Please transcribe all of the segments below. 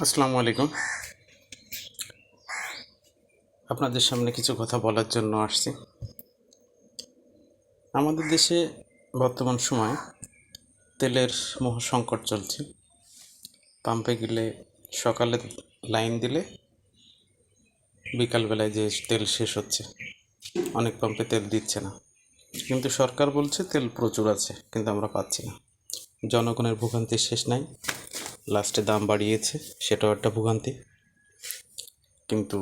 আসসালামু আলাইকুম। আপনাদের সামনে কিছু কথা বলার জন্য আসছি। আমাদের দেশে বর্তমান সময় তেলের মহাসংকট চলছে। পাম্পে গেলে সকালে লাইন দিলে বিকালবেলায় যে তেল শেষ হচ্ছে, অনেক পাম্পে তেল দিচ্ছে না, কিন্তু সরকার বলছে তেল প্রচুর আছে, কিন্তু আমরা পাচ্ছি না। জনগণের ভোগান্তির শেষ নাই, লাস্টে দাম বাড়িয়েছে, সেটাও একটা ভোগান্তি। কিন্তু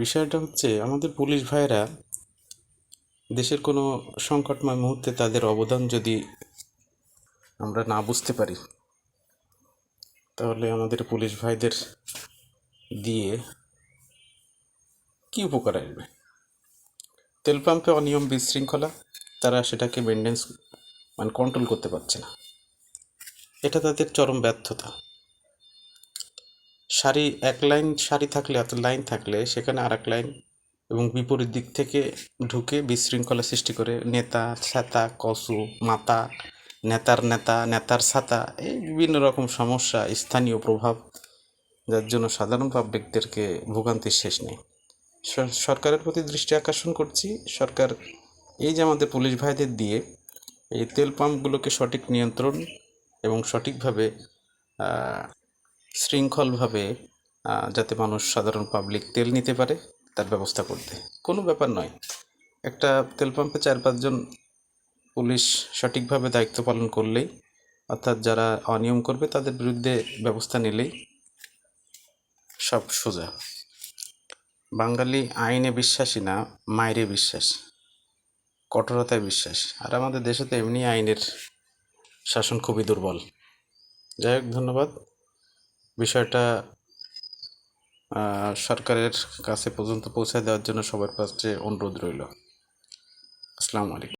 বিষয়টা হচ্ছে, আমাদের পুলিশ ভাইয়েরা দেশের কোনো সংকটময় মুহূর্তে তাদের অবদান যদি আমরা না বুঝতে পারি, তাহলে আমাদের পুলিশ ভাইদের দিয়ে কী উপকার আসবে? তেল পাম্পে অনিয়ম বিশৃঙ্খলা, তারা সেটাকে মেনটেন্স কন্ট্রোল করতে পারছে না, এটা তাদের চরম ব্যর্থতা। এক লাইন সারি থাকলে, এত লাইন থাকলে সেখানে আর এক লাইন এবং বিপরীত দিক থেকে ঢুকে বিশৃঙ্খলা সৃষ্টি করে নেতা ছাতা কসু মাতা, নেতার ছাতা, এই বিভিন্ন রকম সমস্যা, স্থানীয় প্রভাব, যার জন্য সাধারণ পাবলিকদেরকে ভোগান্তির শেষ নেই। সরকারের প্রতি দৃষ্টি আকর্ষণ করছি, সরকার এই যে আমাদের পুলিশ ভাইদের দিয়ে এই তেল পাম্পগুলোকে সঠিক নিয়ন্ত্রণ এবং সঠিকভাবে শৃঙ্খলভাবে যাতে মানুষ, সাধারণ পাবলিক তেল নিতে পারে, তার ব্যবস্থা করতে। কোনো ব্যাপার নয়, একটা তেল পাম্পে 4-5 জন পুলিশ সঠিকভাবে দায়িত্ব পালন করলেই, অর্থাৎ যারা অনিয়ম করবে তাদের বিরুদ্ধে ব্যবস্থা নিলেই সব সোজা। বাঙালি আইনে বিশ্বাসী না, মাইরে বিশ্বাস, কঠোরতায় বিশ্বাস। আর আমাদের দেশে তো এমনি আইনের শাসন খুবই দুর্বল। যাই হোক, ধন্যবাদ। বিষয়টা সরকারের কাছে পর্যন্ত পৌঁছে দেওয়ার জন্য সবার কাছে অনুরোধ রইল। আসসালামু আলাইকুম।